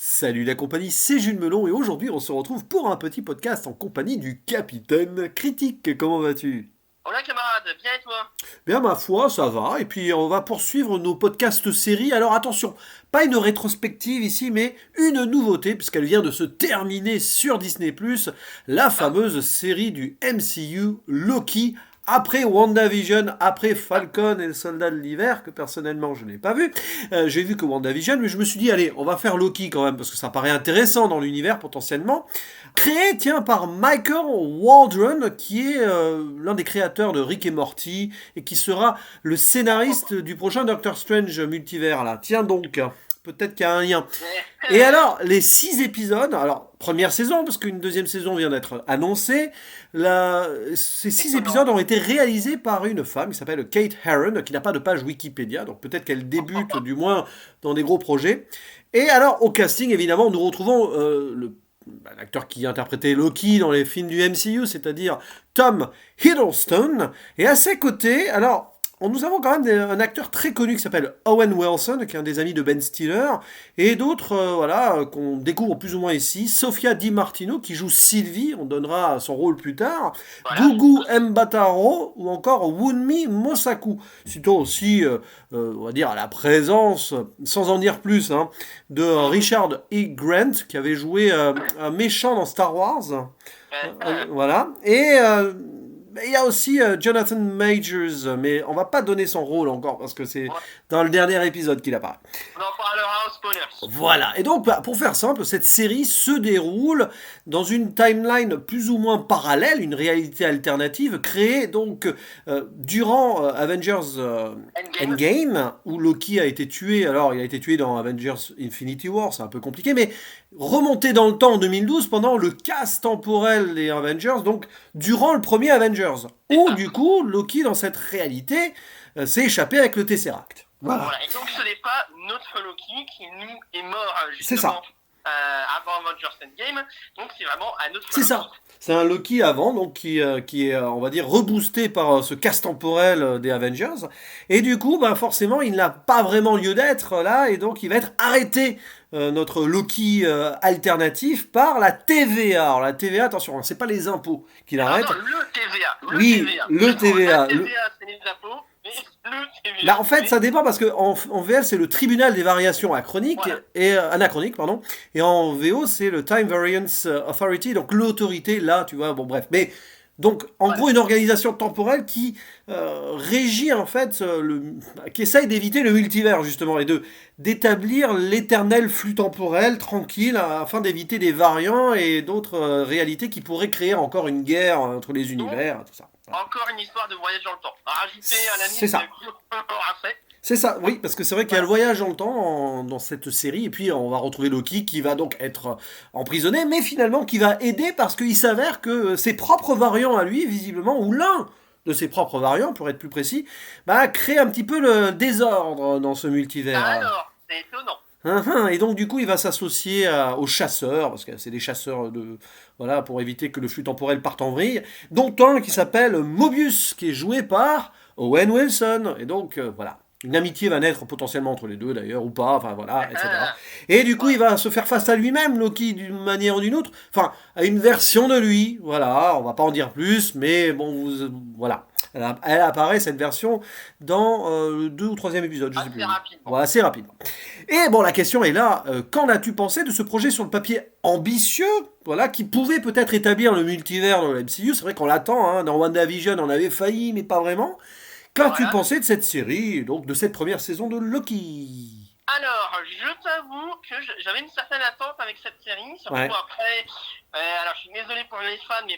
Salut la compagnie, c'est Jules Melon et aujourd'hui on se retrouve pour un petit podcast en compagnie du Capitaine Critique. Comment vas-tu? Hola camarade, bien et toi? Bien ma foi, ça va. Et puis on va poursuivre nos podcasts séries. Alors attention, pas une rétrospective ici, mais une nouveauté puisqu'elle vient de se terminer sur Disney+, la Ah, fameuse série du MCU Loki. Après WandaVision, après Falcon et le Soldat de l'Hiver, que personnellement je n'ai pas vu. J'ai vu que WandaVision, mais je me suis dit, allez, on va faire Loki quand même, parce que ça paraît intéressant dans l'univers potentiellement. Créé, tiens, par Michael Waldron, qui est l'un des créateurs de Rick et Morty, et qui sera le scénariste du prochain Doctor Strange multivers, là. Tiens donc, peut-être qu'il y a un lien. Et alors, les 6 épisodes, alors, première saison, parce qu'une deuxième saison vient d'être annoncée, ces 6 épisodes étonnant. ont été réalisés par une femme qui s'appelle Kate Herron, qui n'a pas de page Wikipédia, donc peut-être qu'elle débute du moins dans des gros projets. Et alors, au casting, évidemment, nous retrouvons l'acteur qui interprétait Loki dans les films du MCU, c'est-à-dire Tom Hiddleston. Et à ses côtés, alors, nous avons quand même un acteur très connu qui s'appelle Owen Wilson, qui est un des amis de Ben Stiller, et d'autres, voilà, qu'on découvre plus ou moins ici. Sofia Di Martino, qui joue Sylvie, on donnera son rôle plus tard. Voilà, je Gugu suppose. Mbatha-Raw, ou encore Wunmi Mosaku. Citons aussi, on va dire, à la présence, sans en dire plus, hein, de Richard E. Grant, qui avait joué un méchant dans Star Wars. Voilà. Et il y a aussi Jonathan Majors, mais on va pas donner son rôle encore parce que c'est On dans le dernier épisode qu'il apparaît. on en parlera aux spoilers. Voilà. Et donc, bah, pour faire simple, cette série se déroule dans une timeline plus ou moins parallèle, une réalité alternative créée donc durant Avengers Endgame. Endgame, où Loki a été tué. Alors, il a été tué dans Avengers Infinity War, c'est un peu compliqué, mais remonté dans le temps en 2012 pendant le casse temporel des Avengers, donc durant le premier Avengers, C'est où ça. du coup, Loki, dans cette réalité, s'est échappé avec le Tesseract. Voilà. Voilà, et donc ce n'est pas notre Loki qui nous est mort C'est justement ça. avant Avengers Endgame, donc c'est vraiment un autre C'est Loki. ça. C'est un Loki avant, donc qui est, on va dire, reboosté par ce casse temporel des Avengers. Et du coup, bah, forcément, il n'a pas vraiment lieu d'être là, et donc il va être arrêté, notre Loki alternatif, par la TVA. Alors la TVA, attention, hein, c'est pas les impôts qui Alors non, l'arrêtent. le TVA, le Oui, TVA. le Justement, la TVA. TVA c'est les impôts, mais le Là, TVA en fait, c'est... ça dépend parce que en VF, c'est le tribunal des variations Voilà. anachroniques, pardon, et en VO, c'est le Time Variance Authority, donc l'autorité, là, tu vois, bon, bref. Mais, donc, en Voilà. gros, une organisation temporelle qui régit, en fait, qui essaye d'éviter le multivers, justement, et d'établir l'éternel flux temporel tranquille afin d'éviter des variants et d'autres réalités qui pourraient créer encore une guerre entre les Donc, univers, tout ça. Voilà. encore une histoire de voyage dans le temps. À rajouter à la C'est liste ça. après. C'est ça, oui, parce que c'est vrai qu'il y a le Voilà. voyage dans le temps dans cette série, et puis on va retrouver Loki qui va donc être emprisonné, mais finalement qui va aider parce qu'il s'avère que ses propres variants à lui, visiblement, ou l'un de ses propres variants, pour être plus précis, bah, crée un petit peu le désordre dans ce multivers. Alors, c'est étonnant. Et donc du coup il va s'associer aux chasseurs, parce que c'est des chasseurs de... Voilà, pour éviter que le flux temporel parte en vrille, dont un qui s'appelle Mobius, qui est joué par Owen Wilson. Et donc voilà, une amitié va naître potentiellement entre les deux d'ailleurs, ou pas, enfin voilà, etc. Et du coup il Voilà. va se faire face à lui-même, Loki, d'une manière ou d'une autre, enfin à une version de lui, voilà, on va pas en dire plus, mais bon, voilà. Elle apparaît cette version dans le 2 ou 3e épisode, je sais Assez plus. rapidement. Voilà, assez rapidement. Et bon, la question est là, qu'en as-tu pensé de ce projet sur le papier ambitieux, voilà, qui pouvait peut-être établir le multivers dans le MCU? C'est vrai qu'on l'attend, hein, dans WandaVision on avait failli, mais pas vraiment. Qu'as-tu Voilà. pensé de cette série, donc de cette première saison de Loki? Alors, je t'avoue que j'avais une certaine attente avec cette série, surtout Ouais. après. Alors, je suis désolé pour les fans, mais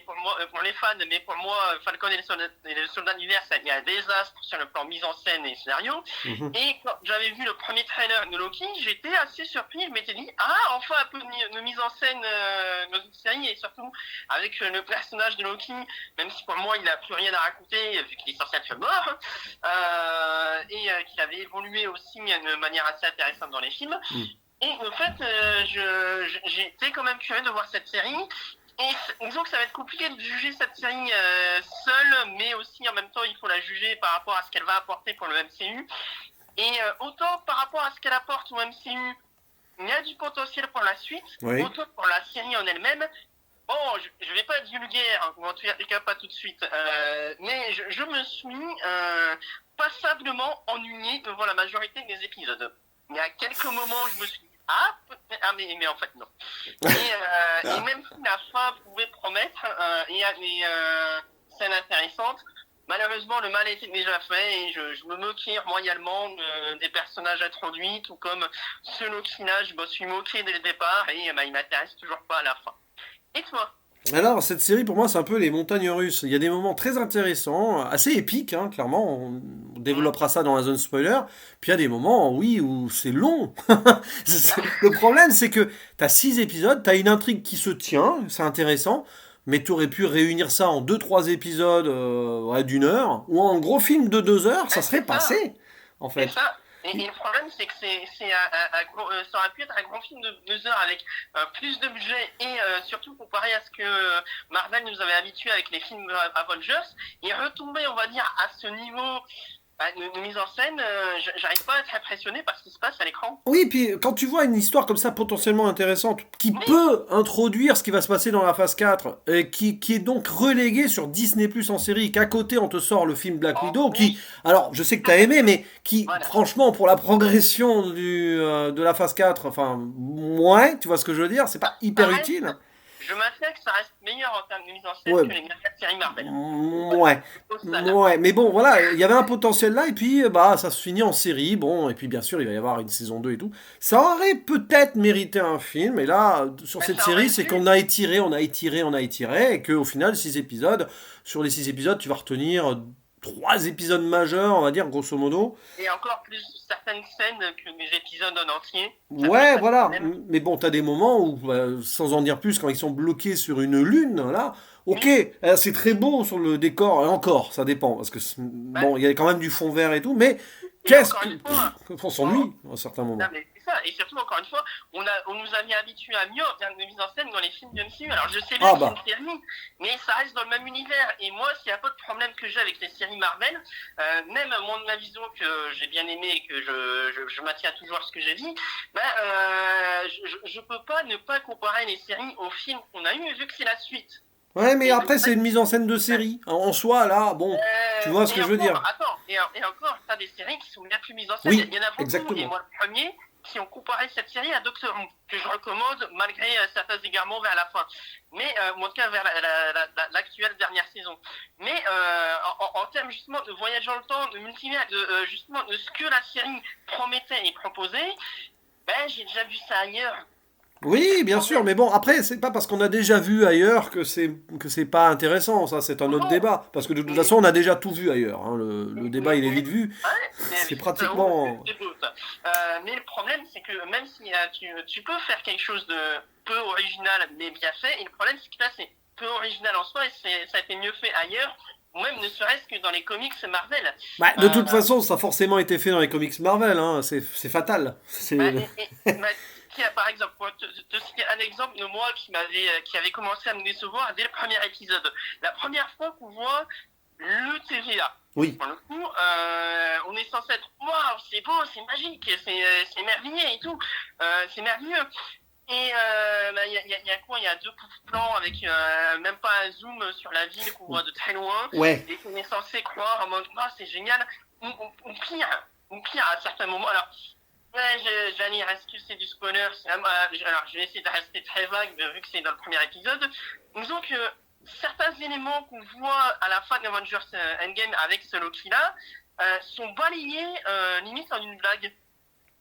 pour moi, Falcon et le soldat d'hiver, ça a été un désastre sur le plan mise en scène et scénario. Mhm. Et quand j'avais vu le premier trailer de Loki, j'étais assez surpris. Je m'étais dit, ah, enfin un peu de mise en scène dans une série, et surtout avec le personnage de Loki, même si pour moi il n'a plus rien à raconter, vu qu'il est censé être mort, qu'il avait évolué aussi d'une manière assez intéressante dans les films. Mm. Et en fait, j'ai été quand même curieux de voir cette série. Et disons que ça va être compliqué de juger cette série seule, mais aussi en même temps, il faut la juger par rapport à ce qu'elle va apporter pour le MCU. Et autant par rapport à ce qu'elle apporte au MCU, il y a du potentiel pour la suite, Oui. autant pour la série en elle-même. Bon, je vais pas être vulgaire, hein, ou en tout cas pas tout de suite, mais je me suis passablement ennuyé devant la majorité des épisodes. Il y a quelques moments où je me suis dit, mais en fait non. Et même si la fin pouvait promettre, il y a des scènes intéressantes, malheureusement le mal était déjà fait et je me moquais royalement des personnages introduits, tout comme ce Loki-là, je me suis moqué dès le départ et il m'intéresse toujours pas à la fin. Et toi? Alors, cette série, pour moi, c'est un peu les montagnes russes. Il y a des moments très intéressants, assez épiques, hein, clairement. On développera ça dans la zone spoiler. Puis il y a des moments, oui, où c'est long. Le problème, c'est que t'as 6 épisodes, t'as une intrigue qui se tient, c'est intéressant. Mais tu aurais pu réunir ça en deux trois épisodes ouais, d'une heure, ou en gros film de 2 heures, ça serait C'est ça. passé, en Et fait. ça, et le problème, c'est que ça aurait pu être un grand film de 2 heures avec plus de budget et surtout comparé à ce que Marvel nous avait habitué avec les films Avengers, et retomber, on va dire, à ce niveau de mise en scène, j'arrive pas à être impressionné par ce qui se passe à l'écran. Oui, puis quand tu vois une histoire comme ça potentiellement intéressante, qui Oui, peut introduire ce qui va se passer dans la phase 4, et qui est donc reléguée sur Disney Plus en série, qu'à côté on te sort le film Black oh, Widow, qui, oui, alors je sais que t'as aimé, mais qui, voilà. franchement, pour la progression de la phase 4, enfin, moins, tu vois ce que je veux dire, c'est pas Ça hyper reste, utile. je maintiens que ça reste meilleur en termes de mise en scène Ouais, que les dernières séries Marvel. Voilà, ouais, au stade. ouais, mais bon, voilà, il y avait un potentiel là, et puis bah ça se finit en série, bon, et puis bien sûr il va y avoir une saison 2 et tout. Ça aurait peut-être mérité un film, et là, sur cette Ça aurait série, c'est dû, qu'on a étiré, on a étiré, on a étiré, et qu'au final, 6 épisodes, sur les 6 épisodes, tu vas retenir 3 épisodes majeurs, on va dire, grosso modo. et encore plus certaines scènes que des épisodes en entier. Ça pose Ouais, pas de voilà. problème. Mais bon, t'as des moments où, sans en dire plus, quand ils sont bloqués sur une lune, là, ok, Oui, c'est très beau sur le décor, et encore, ça dépend, parce que, bah, bon, il y a quand même du fond vert et tout, mais et qu'est-ce encore que... une fois, on on, s'ennuie à un certain non, moment. mais c'est ça. Et surtout, encore une fois, on nous avait habitués à mieux en termes de mise en scène dans les films de MCU. Alors, je sais bien Ah que c'est bah, une série, mais ça reste dans le même univers. Et moi, c'est un peu le problème que j'ai avec les séries Marvel. Même mon aviso que j'ai bien aimé et que je maintiens toujours à ce que j'ai dit, je peux pas ne pas comparer les séries aux films qu'on a eu vu que c'est la suite. ouais, mais Et le après, c'est fait, une mise en scène de série. En soi, là, bon, tu vois ce que et je veux dire. encore, attends, et encore, t'as des séries qui sont bien plus mises en scène. Oui, Il y en a beaucoup, et exactement. moi le premier, qui ont comparé cette série à Doctor Who, que je recommande malgré certains égarements vers la fin. Mais, ou en tout cas vers l'actuelle dernière saison. Mais en termes justement de voyage dans le temps, de multivers, justement de ce que la série promettait et proposait, j'ai déjà vu ça ailleurs. Et c'est Oui, le bien sûr, problème. mais bon, après, c'est pas parce qu'on a déjà vu ailleurs que c'est pas intéressant, ça, c'est un autre Non, débat. Parce que de toute mais façon, on a déjà tout vu ailleurs, hein. Le débat, il est mais vite vu. ouais, C'est c'est pratiquement... beau ça. Mais le problème, c'est que même si tu peux faire quelque chose de peu original mais bien fait, et le problème, c'est que là, c'est peu original en soi et ça a été mieux fait ailleurs, ou même ne serait-ce que dans les comics Marvel. Bah, de Euh, toute façon, ça a forcément été fait dans les comics Marvel, hein. C'est fatal. bah, C'est... bah, tiens, par exemple, pour te citer un exemple de moi qui avait commencé à me décevoir dès le premier épisode. La première fois qu'on voit le TVA. Oui. Pour le coup, on est censé être waouh, c'est beau, c'est magique, c'est merveilleux et tout, c'est merveilleux. Et y a quoi? Il y a deux coups de plan avec même pas un zoom sur la ville qu'on voit de très loin Ouais. et qu'on est censé croire en mode ah c'est génial. On pire à certains moments. Alors ouais, j'allais dire est-ce que c'est du spoiler? Alors je vais essayer de rester très vague vu que c'est dans le premier épisode. Disons que certains éléments qu'on voit à la fin d'Avengers Endgame avec ce Loki-là sont balayés limite en une blague.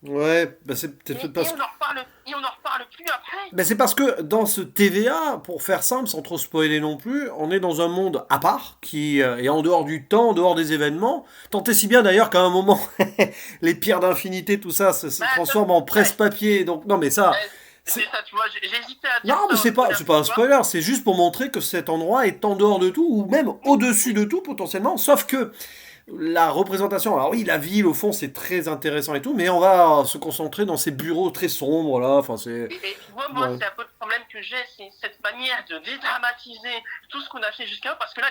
Ouais, bah c'est peut-être Et parce que... on en reparle plus après. Bah c'est parce que dans ce TVA, pour faire simple, sans trop spoiler non plus, on est dans un monde à part, qui est en dehors du temps, en dehors des événements. Tant et si bien d'ailleurs qu'à un moment, les pierres d'infinité, tout ça, se Bah, ça, transforme en ouais, presse-papier. Donc, non mais ça... c'est ça, tu vois, j'hésitais à dire Non, mais ça aussi, c'est pas un tu vois. spoiler, c'est juste pour montrer que cet endroit est en dehors de tout, ou même au-dessus de tout potentiellement, sauf que la représentation, alors oui, la ville au fond c'est très intéressant et tout, mais on va se concentrer dans ces bureaux très sombres là, enfin c'est... Et tu vois, moi, Ouais. c'est un peu le problème que j'ai, c'est cette manière de dédramatiser tout ce qu'on a fait jusqu'à parce que là,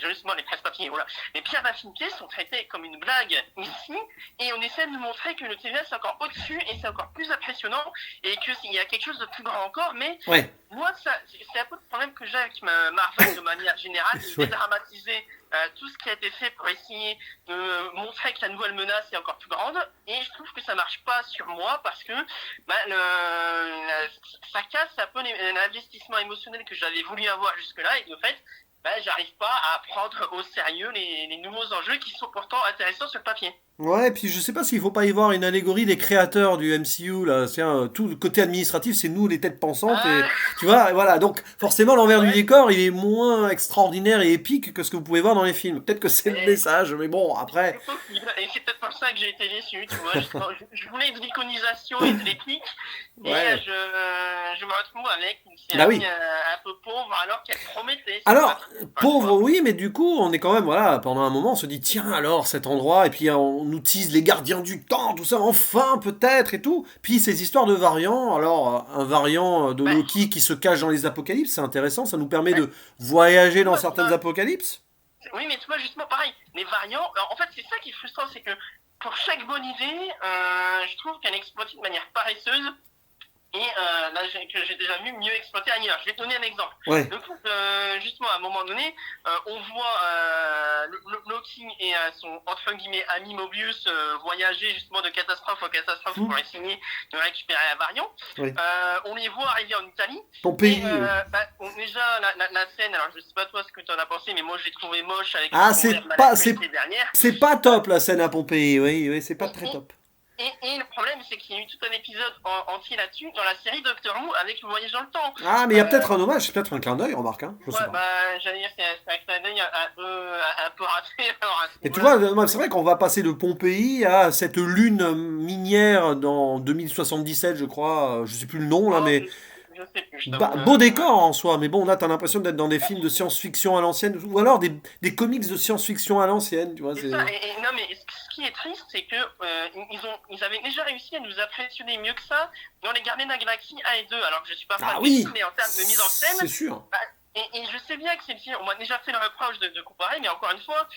justement, les presse-papiers, voilà, les pierres d'affinité sont traitées comme une blague ici, et on essaie de nous montrer que le TVA c'est encore au-dessus et c'est encore plus impressionnant et qu'il y a quelque chose de plus grand encore, mais moi, c'est un peu le problème que j'ai avec Marvel de manière générale, c'est de dédramatiser tout ce qui a été fait pour essayer de montrer que la nouvelle menace est encore plus grande, et je trouve que ça marche pas sur moi parce que ça casse un peu l'investissement émotionnel que j'avais voulu avoir jusque-là, et de fait, j'arrive pas à prendre au sérieux les nouveaux enjeux qui sont pourtant intéressants sur le papier. Ouais, puis je sais pas s'il faut pas y voir une allégorie des créateurs du MCU, là. Tout le côté administratif, c'est nous les têtes pensantes, et tu vois, voilà. Donc, forcément, l'envers du décor, il est moins extraordinaire et épique que ce que vous pouvez voir dans les films. Peut-être que c'est le message, mais bon, après. Et c'est peut-être pour ça que j'ai été déçu, tu vois. Je voulais de l'iconisation et de l'épique, et je me retrouve avec une série un peu pauvre, alors qu'elle promettait. Alors, pauvre, oui, mais du coup, on est quand même, voilà, pendant un moment, on se dit, tiens, alors, cet endroit, et puis on nous tease les gardiens du temps, tout ça, enfin, peut-être, et tout. Puis ces histoires de variants, alors, un variant de Loki qui se cache dans les apocalypses, c'est intéressant, ça nous permet de voyager dans certaines apocalypses. Oui, mais tu vois, justement, pareil, les variants, en fait, c'est ça qui est frustrant, c'est que pour chaque bonne idée, je trouve qu'elle est exploitée de manière paresseuse. Et là, que j'ai déjà vu mieux exploiter ailleurs. Je vais te donner un exemple. Donc, justement, à un moment donné, on voit Loki et son, entre guillemets, ami Mobius voyager justement de catastrophe en catastrophe pour essayer de récupérer un variant. On les voit arriver en Italie. Pompéi. Déjà, la scène, alors je sais pas toi ce que tu en as pensé, mais moi je l'ai trouvé moche avec c'est pas top la scène à Pompéi, oui, c'est pas très top. Et le problème, c'est qu'il y a eu tout un épisode entier là-dessus dans la série Doctor Who avec le voyage dans le temps. Ah, mais il y a peut-être un hommage, c'est peut-être un clin d'œil, remarque. Hein, je sais pas. J'allais dire, c'est un clin d'œil un peu raté. Et tu vois, c'est vrai qu'on va passer de Pompéi à cette lune minière dans 2077, je crois. Je sais plus le nom là, mais. Je sais plus, beau décor en soi, mais bon, là t'as l'impression d'être dans des films de science-fiction à l'ancienne, ou alors des comics de science-fiction à l'ancienne, tu vois. C'est ça, non mais ce qui est triste, c'est que ils avaient déjà réussi à nous impressionner mieux que ça dans les Gardiens de la Galaxie 1 et 2, alors que je suis pas fan mais en termes de mise en scène, c'est sûr. Et je sais bien que on m'a déjà fait le reproche de comparer, mais encore une fois,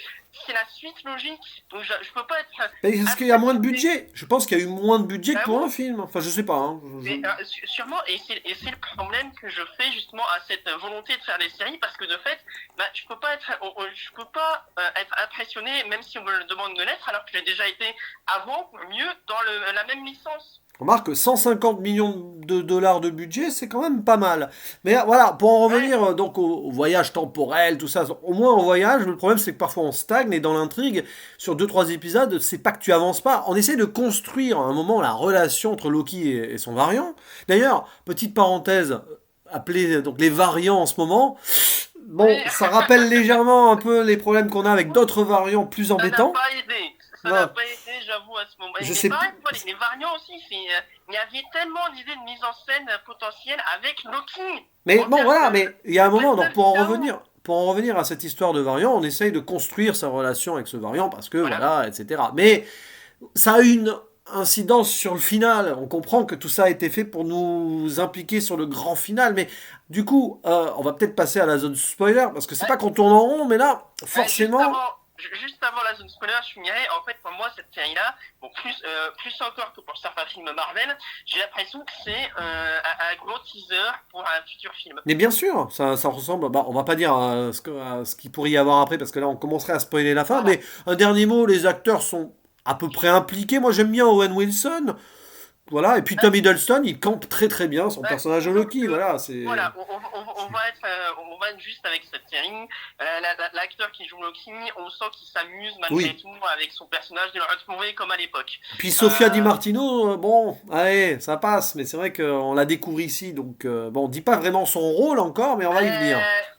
c'est la suite logique. Donc je peux pas être. Est-ce qu'il y a moins de budget? Je pense qu'il y a eu moins de budget que pour un film. Enfin, je sais pas. Hein. Sûrement, et c'est le problème que je fais justement à cette volonté de faire des séries, parce que de fait, je peux pas être impressionné, même si on me le demande de l'être, alors que j'ai déjà été avant mieux dans la même licence. Remarque, 150 millions de dollars de budget, c'est quand même pas mal. Mais voilà, pour en revenir donc au voyage temporel, tout ça, au moins en voyage, le problème c'est que parfois on stagne, et dans l'intrigue, sur 2-3 épisodes, c'est pas que tu avances pas. On essaie de construire à un moment la relation entre Loki et son variant. D'ailleurs, petite parenthèse, appelée donc les variants en ce moment, bon, ça rappelle légèrement un peu les problèmes qu'on a avec d'autres variants plus embêtants. Ça n'a pas aidé. Ça n'a pas aidé, j'avoue, à ce moment. Les variants aussi, il y avait tellement d'idées de mise en scène potentielle avec Loki. Mais bon, voilà, mais il y a un moment, donc pour en revenir à cette histoire de variant, on essaye de construire sa relation avec ce variant parce que, voilà, etc. Mais ça a une incidence sur le final. On comprend que tout ça a été fait pour nous impliquer sur le grand final, mais du coup, on va peut-être passer à la zone spoiler, parce que c'est pas qu'on tourne en rond, mais là, forcément... Juste avant la zone spoiler, je finirais. En fait, pour moi, cette série-là, bon, plus encore que pour certains films Marvel, j'ai l'impression que c'est un gros teaser pour un futur film. Mais bien sûr, ça ressemble. On va pas dire à ce qu'il pourrait y avoir après, parce que là, on commencerait à spoiler la fin. Mais un dernier mot, les acteurs sont à peu près impliqués. Moi, j'aime bien Owen Wilson. Voilà, et puis Tom Hiddleston, il campe très très bien son personnage de Loki. Voilà, c'est. Voilà, on va être juste avec cette série. L'acteur qui joue Loki, on sent qu'il s'amuse malgré tout avec son personnage de le retrouver comme à l'époque. Puis Sofia Di Martino, bon, allez, ça passe, mais c'est vrai qu'on la découvre ici, donc bon, on dit pas vraiment son rôle encore, mais on va y venir.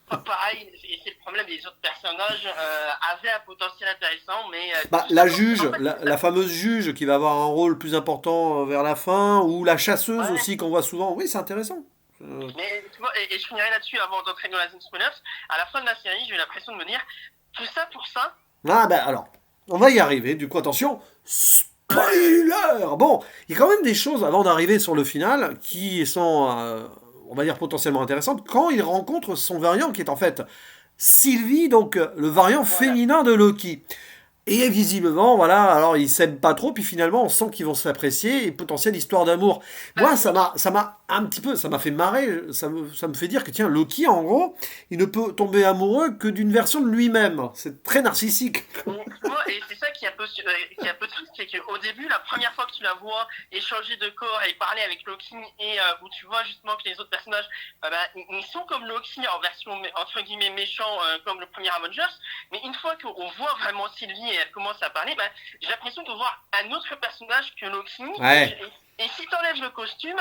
Pareil, et c'est le problème, les autres personnages avaient un potentiel intéressant, mais... la juge, la fameuse juge qui va avoir un rôle plus important vers la fin, ou la chasseuse aussi qu'on voit souvent, oui, c'est intéressant. Mais tu vois, et je finirai là-dessus avant d'entrer dans la zone spoilers, à la fin de la série, j'ai eu l'impression de me dire, tout ça pour ça... Ah alors, on va y arriver, du coup, attention, spoiler. Bon, il y a quand même des choses, avant d'arriver sur le final, qui sont... on va dire potentiellement intéressante, quand il rencontre son variant qui est en fait Sylvie, donc le variant Voilà. féminin de Loki. Et visiblement, voilà, alors ils s'aiment pas trop, puis finalement on sent qu'ils vont s'apprécier, et potentielle histoire d'amour. Moi, ça m'a un petit peu, ça m'a fait marrer, ça me fait dire que tiens, Loki, en gros, il ne peut tomber amoureux que d'une version de lui-même. C'est très narcissique. Et c'est ça qui est un peu triste, c'est qu'au début, la première fois que tu la vois échanger de corps et parler avec Loki, et où tu vois justement que les autres personnages, ils sont comme Loki en version entre guillemets méchant, comme le premier Avengers, mais une fois qu'on voit vraiment Sylvie et elle commence à parler, j'ai l'impression de voir un autre personnage que Loki. Ouais. Et si t'enlèves le costume,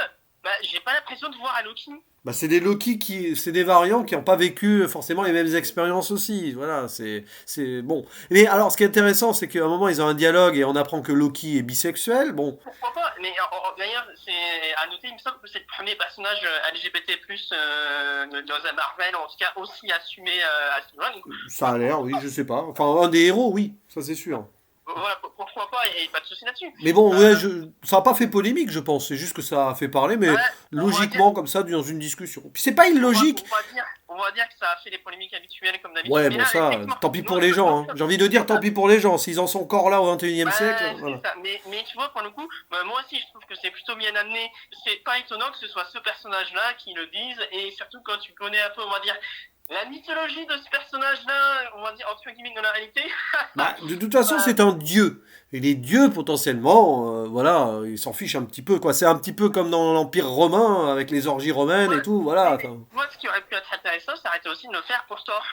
j'ai pas l'impression de voir un Loki. Bah, c'est des Loki c'est des variants qui n'ont pas vécu forcément les mêmes expériences aussi. Voilà, c'est bon. Mais alors, ce qui est intéressant, c'est qu'à un moment, ils ont un dialogue et on apprend que Loki est bisexuel. Bon, Pourquoi pas? Mais d'ailleurs, c'est à noter, il me semble que c'est le premier personnage LGBT+, dans un Marvel, en tout cas aussi assumé à ce niveau-là. Donc, ça a l'air, oui, je sais pas. Enfin, un des héros, oui, ça c'est sûr. voilà, pourquoi pas, et pas de souci là-dessus. Mais bon, Euh, ouais, ça n'a pas fait polémique, je pense. C'est juste que ça a fait parler, mais ouais, on va dire, logiquement, comme ça, dans une discussion. Puis c'est pas illogique. on va dire que ça a fait les polémiques habituelles comme d'habitude. Ouais, Mais bon, là, ça, effectivement, tant pis non, pour les gens. Hein. J'ai envie de dire tant ça. pis pour les gens. S'ils en sont encore là au 21e siècle, voilà. C'est ça. Mais tu vois, pour le coup, moi aussi, je trouve que c'est plutôt bien amené. C'est pas étonnant que ce soit ce personnage-là qui le dise, et surtout quand tu connais un peu, on va dire, la mythologie de ce personnage-là, on va dire, entre guillemets, de la réalité. Bah, de toute façon, bah, c'est un dieu. Et les dieux, potentiellement, voilà, ils s'en fichent un petit peu, quoi. C'est un petit peu comme dans l'Empire romain, avec les orgies romaines et ouais. tout, voilà. Mais moi, ce qui aurait pu être intéressant, ça aurait été aussi de le faire pour Thor.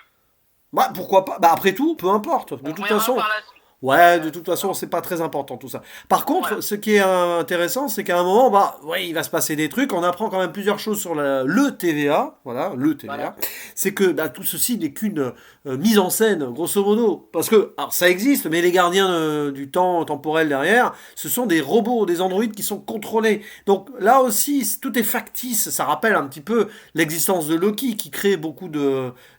Bah, pourquoi pas? Bah, après tout, peu importe. De On toute verra façon, par la suite. ouais, de toute façon, c'est pas très important tout ça. Par contre, Voilà. ce qui est intéressant, c'est qu'à un moment, bah, ouais, il va se passer des trucs. On apprend quand même plusieurs choses sur le TVA. Voilà, le TVA. Voilà. C'est que bah, tout ceci n'est qu'une mise en scène, grosso modo. Parce que, alors, ça existe, mais les gardiens du temps temporel derrière, ce sont des robots, des androïdes qui sont contrôlés. Donc là aussi, tout est factice. Ça rappelle un petit peu l'existence de Loki, qui crée beaucoup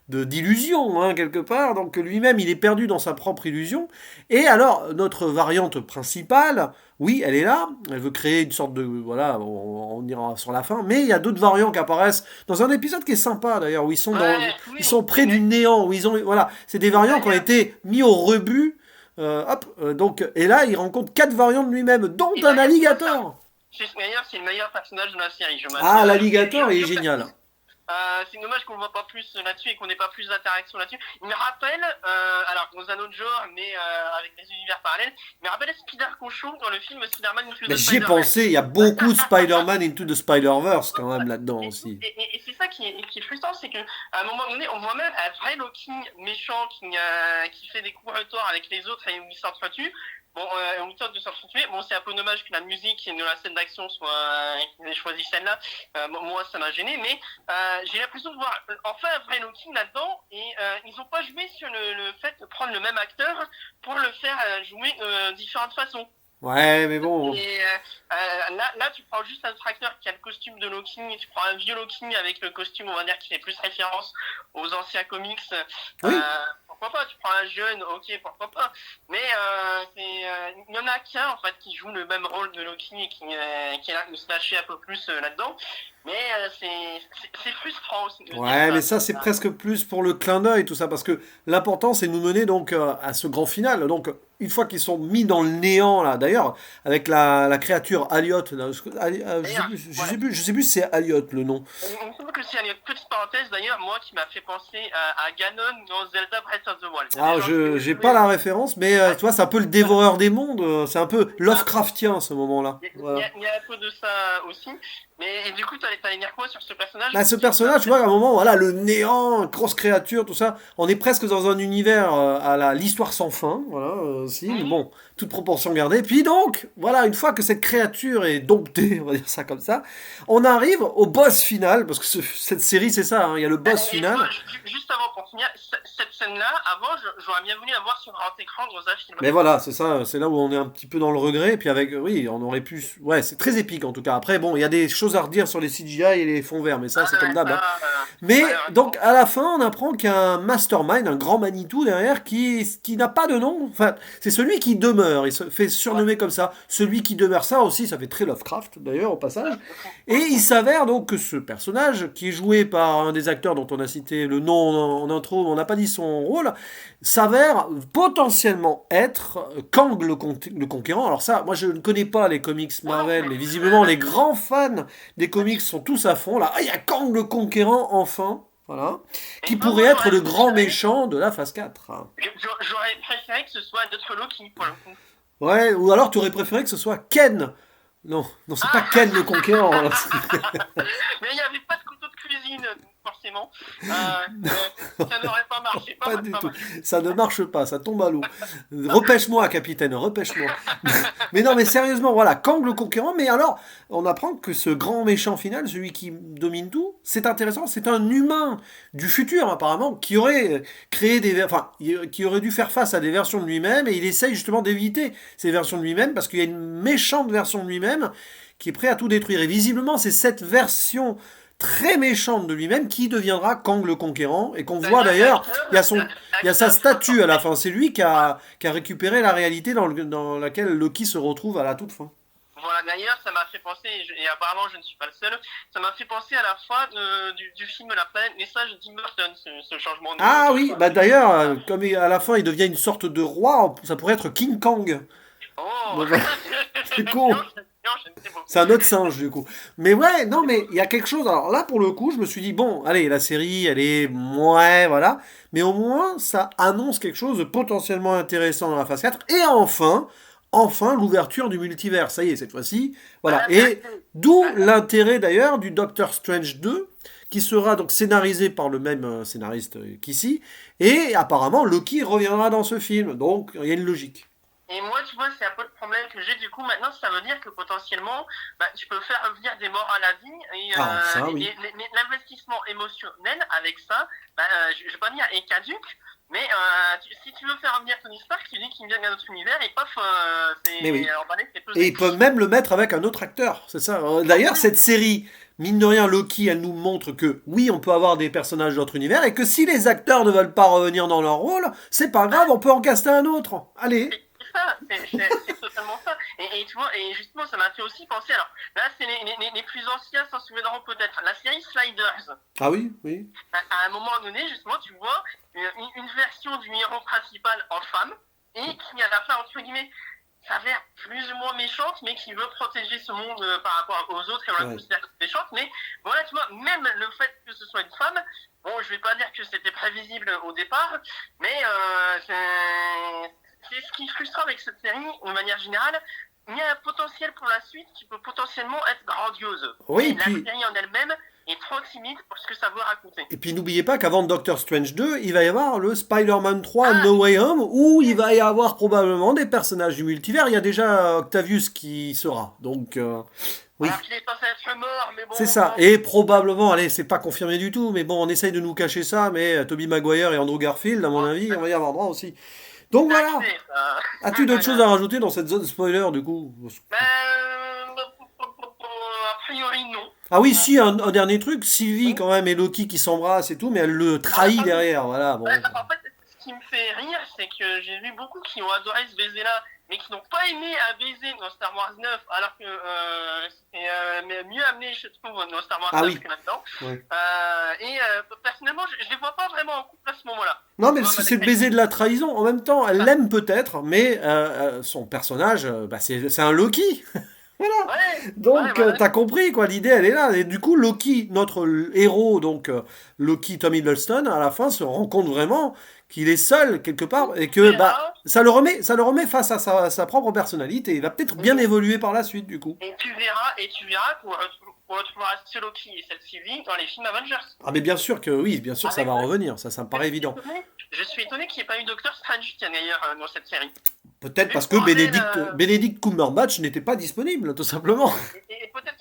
d'illusions, hein, quelque part. Donc lui-même, il est perdu dans sa propre illusion. Et alors, notre variante principale, oui, elle est là. Elle veut créer une sorte de... Voilà, on ira sur la fin. Mais il y a d'autres variants qui apparaissent dans un épisode qui est sympa, d'ailleurs, où Ouais, ils oui. sont près du néant, où ils ont... Voilà, c'est des variants qui ont D'ailleurs, été mis au rebut. Donc, et là, il rencontre 4 variants de lui-même, dont et un d'ailleurs, alligator. c'est le meilleur personnage de la série, je Ah, maintiens. l'alligator, il est génial. C'est dommage qu'on ne voit pas plus là-dessus et qu'on n'ait pas plus d'interaction là-dessus. Il me rappelle, alors dans un autre genre, mais avec des univers parallèles, il me rappelle Spider Cochon dans le film Spider-Man Into Mais the j'y ai Spider-Man. pensé, il y a beaucoup de Spider-Man Into the Spider-Verse quand même là-dedans aussi. Et c'est ça qui est frustrant, c'est qu'à un moment donné, on voit même un vrai Loki méchant qui fait des coups retors avec les autres et où il s'entretue. Bon, on tente de s'entretuer. Bon, c'est un peu dommage que la musique de la scène d'action qu'ils aient choisi celle-là. Moi, ça m'a gêné, mais j'ai l'impression de voir enfin un vrai Loki là-dedans, et ils n'ont pas joué sur le fait de prendre le même acteur pour le faire jouer de différentes façons. Ouais, mais bon. Et là, tu prends juste un autre acteur qui a le costume de Loki, et tu prends un vieux Loki avec le costume, on va dire, qui fait plus référence aux anciens comics. Oui. Pourquoi pas? Tu prends un jeune, ok, pourquoi pas? Mais il y en a qu'un en fait qui joue le même rôle de Loki et qui est là de se lâcher un peu plus là-dedans. Mais c'est frustrant aussi de se dire Ouais, mais ça, c'est presque plus pour le clin d'œil, tout ça, parce que l'important, c'est de nous mener donc à ce grand final. Donc, une fois qu'ils sont mis dans le néant, là, d'ailleurs, avec la créature Aliot, là, je sais plus si c'est Aliot le nom. Il me semble que c'est une petite parenthèse d'ailleurs, moi qui m'a fait penser à Ganon dans Zelda Breath of the Wild. Ah, j'ai pas la référence, mais tu vois, c'est un peu le dévoreur des mondes, c'est un peu Lovecraftien ce moment-là. Voilà. Il y a un peu de ça aussi. Mais et du coup, t'allais dire quoi sur ce personnage? Bah, ce personnage, tu vois, à un moment, voilà, le néant, grosse créature, tout ça, on est presque dans un univers à l'histoire sans fin, voilà, aussi, mais bon, toute proportion gardée. Puis donc, voilà, une fois que cette créature est domptée, on va dire ça comme ça, on arrive au boss final, parce que cette série, c'est ça, hein, il y a le boss final. Juste avant pour finir, cette scène-là, avant, j'aurais bien voulu la voir sur grand écran dans un film. Mais voilà, c'est ça, c'est là où on est un petit peu dans le regret, et puis avec, oui, on aurait pu, ouais, c'est très épique en tout cas. Après, bon, il y a des choses choses à redire sur les CGI et les fonds verts, mais ça, c'est comme d'hab. Hein. Mais malheureusement. donc à la fin, on apprend qu'il y a un mastermind, un grand Manitou derrière qui n'a pas de nom. Enfin, c'est celui qui demeure. Il se fait surnommer comme ça. Celui qui demeure, ça aussi, ça fait très Lovecraft d'ailleurs au passage. Et il s'avère donc que ce personnage, qui est joué par un des acteurs dont on a cité le nom en intro, mais on n'a pas dit son rôle, s'avère potentiellement être Kang le Conquérant. Alors ça, moi je ne connais pas les comics Marvel, mais visiblement les grands fans des comics sont tous à fond. Là, ah, il y a Kang le Conquérant enfin, voilà, qui pourrait être le grand méchant de la phase 4. J'aurais préféré que ce soit d'autres Loki pour le coup. Ouais, ou alors tu aurais préféré que ce soit Ken. Non, non, c'est pas Ken le Conquérant. Là. Mais il n'y avait pas de couteau de cuisine, forcément. Ça n'aurait pas marché. Pas du tout. Ça ne marche pas, ça tombe à l'eau. Repêche-moi, capitaine, repêche-moi. Mais non, mais sérieusement, voilà, Kang le Conquérant. Mais alors, on apprend que ce grand méchant final, celui qui domine tout, c'est intéressant, c'est un humain du futur, apparemment, qui aurait créé qui aurait dû faire face à des versions de lui-même, et il essaye justement d'éviter ces versions de lui-même, parce qu'il y a une méchante version de lui-même qui est prêt à tout détruire. Et visiblement, c'est cette version très méchante de lui-même qui deviendra Kang le Conquérant, et qu'on voit d'ailleurs, il y a sa statue à la fin. C'est lui qui a récupéré la réalité dans laquelle Loki se retrouve à la toute fin. Voilà, d'ailleurs, ça m'a fait penser, et apparemment je ne suis pas le seul, ça m'a fait penser à la fin du film La planète message d'Tim Burton, ce changement de... Ah oui, bah d'ailleurs, comme à la fin il devient une sorte de roi, ça pourrait être King Kong. Oh Bon, bah, c'est con. C'est un autre singe du coup. Mais ouais, non, mais il y a quelque chose. Alors là, pour le coup, je me suis dit, bon, allez, la série, elle est... Ouais, voilà. Mais au moins, ça annonce quelque chose de potentiellement intéressant dans la phase 4. Et enfin, l'ouverture du multivers. Ça y est, cette fois-ci. Voilà. Et d'où l'intérêt d'ailleurs du Doctor Strange 2, qui sera donc scénarisé par le même scénariste qu'ici. Et apparemment, Loki reviendra dans ce film. Donc, il y a une logique. Et moi, tu vois, c'est un peu le problème que j'ai. Du coup, maintenant, ça veut dire que potentiellement, tu peux faire revenir des morts à la vie. Et l'investissement émotionnel avec ça, je ne vais pas dire est caduque, mais si tu veux faire revenir Tony Stark, tu dis qu'il vient d'un autre univers et paf, Mais oui. c'est pesé. Et ils peuvent même le mettre avec un autre acteur. C'est ça. D'ailleurs, cette série, mine de rien, Loki, elle nous montre que oui, on peut avoir des personnages d'autres univers et que si les acteurs ne veulent pas revenir dans leur rôle, c'est pas grave, on peut en caster un autre. Allez. C'est totalement ça. Et tu vois, et justement, ça m'a fait aussi penser. Alors là, c'est les plus anciens s'en souviendront peut-être. La série Sliders. Ah oui, oui. À un moment donné, justement, tu vois une version du héros principal en femme et qui, à la fin, entre guillemets, s'avère plus ou moins méchante, mais qui veut protéger ce monde par rapport aux autres et on la considère comme méchante. Mais voilà, tu vois, même le fait que ce soit une femme, bon, je vais pas dire que c'était prévisible au départ, mais c'est ce qui est frustrant avec cette série, de manière générale. Il y a un potentiel pour la suite qui peut potentiellement être grandiose. Oui, la série en elle-même est trop timide pour ce que ça veut raconter. Et puis n'oubliez pas qu'avant Doctor Strange 2, il va y avoir le Spider-Man 3 No Way Home, où il va y avoir probablement des personnages du multivers. Il y a déjà Octavius qui sera. Donc, oui. Alors qu'il est censé être mort, mais bon... C'est ça. Et probablement, allez, c'est pas confirmé du tout, mais bon, on essaye de nous cacher ça, mais Tobey Maguire et Andrew Garfield, à mon avis, on va y avoir droit aussi. Donc voilà. As-tu d'autres choses à rajouter dans cette zone spoiler du coup? A priori non. Ah oui, si, un dernier truc, Sylvie quand même et Loki qui s'embrassent et tout, mais elle le trahit derrière, voilà. Bon. En fait, ce qui me fait rire, c'est que j'ai vu beaucoup qui ont adoré ce baiser-là, mais qui n'ont pas aimé un baiser dans Star Wars 9, alors que c'est mieux amené, je trouve, dans Star Wars 9 que là-dedans. Ouais. Personnellement, je les vois pas vraiment en couple à ce moment-là. Non, mais c'est le baiser de la trahison. En même temps, elle l'aime peut-être, mais son personnage, c'est un Loki. Voilà. Ouais, donc t'as compris quoi, l'idée elle est là. Et du coup Loki, notre héros, donc Loki Tom Hiddleston, à la fin se rend compte vraiment qu'il est seul quelque part et que ça le remet face à sa propre personnalité. Il va peut-être bien évoluer par la suite du coup. Et tu verras qu'on retrouvera ce Loki et cette Sylvie dans les films Avengers. Ah mais bien sûr que oui, bien sûr ça va revenir, ça me paraît évident. Je suis étonné qu'il n'y ait pas eu Doctor Strange d'ailleurs dans cette série. Peut-être parce que Benedict Cumberbatch n'était pas disponible, tout simplement. Et peut-être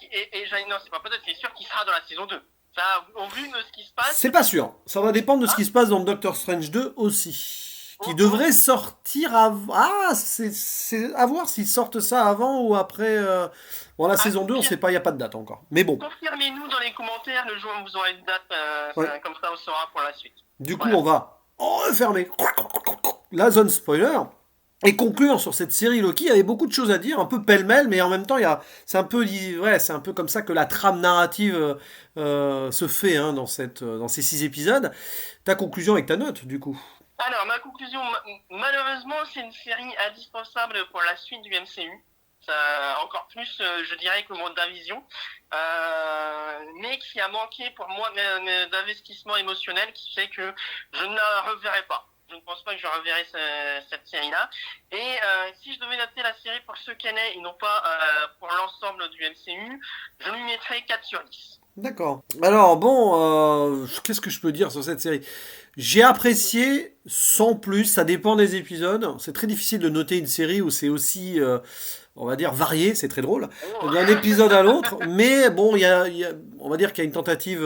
non, c'est pas peut-être, c'est sûr qu'il sera dans la saison 2. Ça, au vu de ce qui se passe... C'est pas sûr. Ça va dépendre de ce qui se passe dans Doctor Strange 2 aussi. qui Oh, devrait sortir avant. Ah, c'est à voir s'ils sortent ça avant ou après. Bon, la ah, saison 2, on sait pas, il n'y a pas de date encore. Mais bon, confirmez-nous dans les commentaires le jour où vous aurez une date, ouais. comme ça on saura pour la suite. Du coup, Voilà. on va refermer la zone spoiler et conclure sur cette série Loki. Il y avait beaucoup de choses à dire, un peu pêle-mêle, mais en même temps, c'est un peu, ouais, c'est un peu comme ça que la trame narrative se fait hein, dans ces 6 épisodes. Ta conclusion avec ta note, du coup. Alors, ma conclusion, malheureusement, c'est une série indispensable pour la suite du MCU. Ça, encore plus, je dirais, que WandaVision. Mais qui a manqué pour moi d'investissement émotionnel qui fait que je ne la reverrai pas. Je ne pense pas que je reverrai cette série-là. Et si je devais noter la série pour ce qu'elle est et non pas pour l'ensemble du MCU, je lui mettrais 4 sur 10. D'accord. Alors bon, qu'est-ce que je peux dire sur cette série? J'ai apprécié sans plus, ça dépend des épisodes. C'est très difficile de noter une série où c'est aussi, on va dire, varié, c'est très drôle, Oh. d'un épisode à l'autre. Mais bon, on va dire qu'il y a une tentative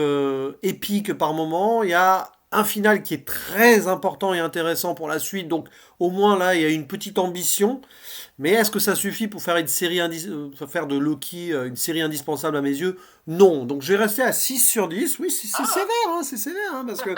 épique par moment. Il y a un final qui est très important et intéressant pour la suite. Donc au moins là, il y a une petite ambition. Mais est-ce que ça suffit pour faire une série faire de Loki une série indispensable à mes yeux? Non. Donc je vais rester à 6 sur 10. Oui, c'est Ah, sévère, hein, parce que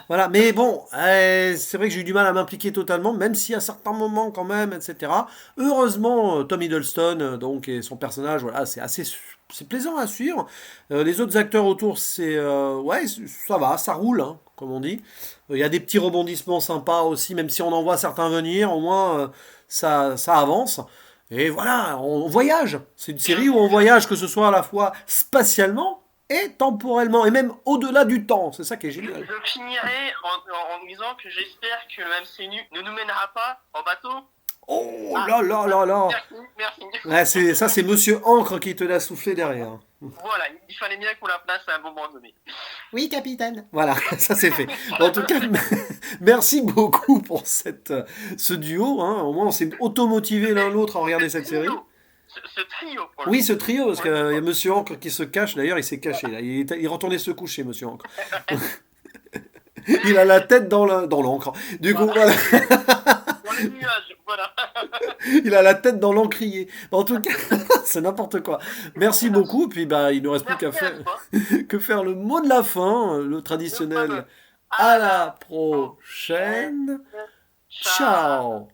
voilà. Mais bon, c'est vrai que j'ai eu du mal à m'impliquer totalement, même si à certains moments quand même, etc. Heureusement, Tom Hiddleston, donc et son personnage, voilà, c'est plaisant à suivre. Les autres acteurs autour, ouais, ça va, ça roule, hein, comme on dit. Il y a des petits rebondissements sympas aussi, même si on en voit certains venir, au moins ça avance. Et voilà, on voyage. C'est une série où on voyage, que ce soit à la fois spatialement et temporellement, et même au-delà du temps. C'est ça qui est génial. je finirai en disant que j'espère que le MCU ne nous mènera pas en bateau. Oh Ah, là là là là. merci. Ouais, c'est Monsieur Ancre qui te l'a soufflé derrière. Voilà, il fallait bien qu'on la place à un moment donné. Oui, capitaine. Voilà, ça c'est fait. En tout cas, merci beaucoup pour ce duo. Hein. Au moins, on s'est automotivé l'un l'autre à regarder cette série. Ce trio, pour le Oui, coup. ce trio, parce qu'il y a Monsieur Ancre qui se cache. D'ailleurs, il s'est caché. Là. Il retournait se coucher, Monsieur Ancre. Il a la tête dans l'encre. Du coup, voilà. Dans les nuages, voilà. Il a la tête dans l'encrier. En tout cas, c'est n'importe quoi. Merci beaucoup. Puis bah, il ne nous reste plus Merci à toi. que faire le mot de la fin, le traditionnel. À À la la prochaine. prochaine. Ciao. Ciao.